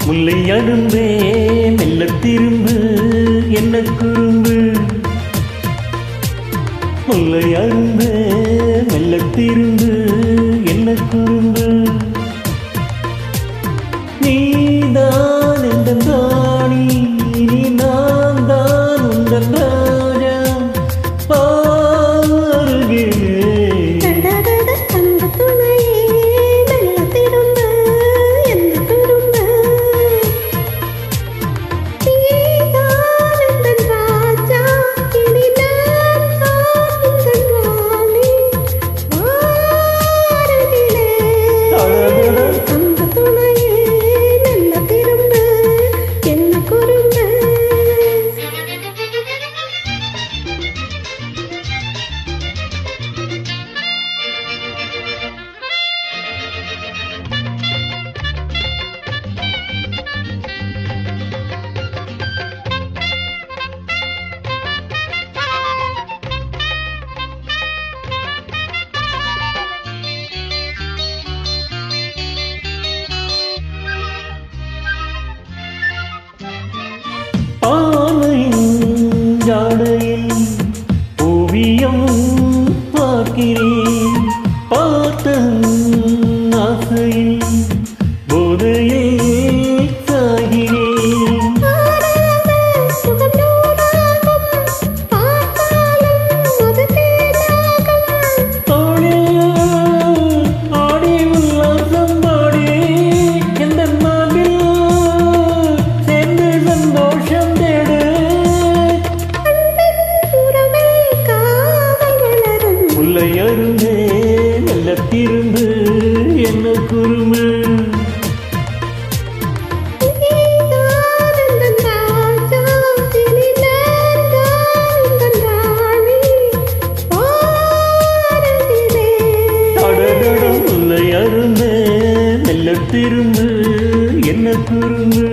முல்லை அரும்பே மெல்ல திரும்பு என்ன குறும்பு முல்லை அரும்பே மெல்ல திரும்பு என்ன குறும்பு நீதான் எந்த ராணி நீ நான் தான் உந்தன் ராஜா பாருகிறேன் ஜாடையில் ஓவியம் பார்க்கிறேன் பார்த்த ஆசையில் போதையில் சாகிறேன் தோளில் ஆடி உல்லாசம் பாடி எந்த நாளில் சேர்ந்து சந்தோஷம் தேடு முல்லை அரும்பே மெல்ல திரும்பு என்ன குறும்பு முல்லை அரும்பே மெல்ல திரும்பு என்ன குறும்பு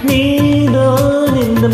நீதான் இந்த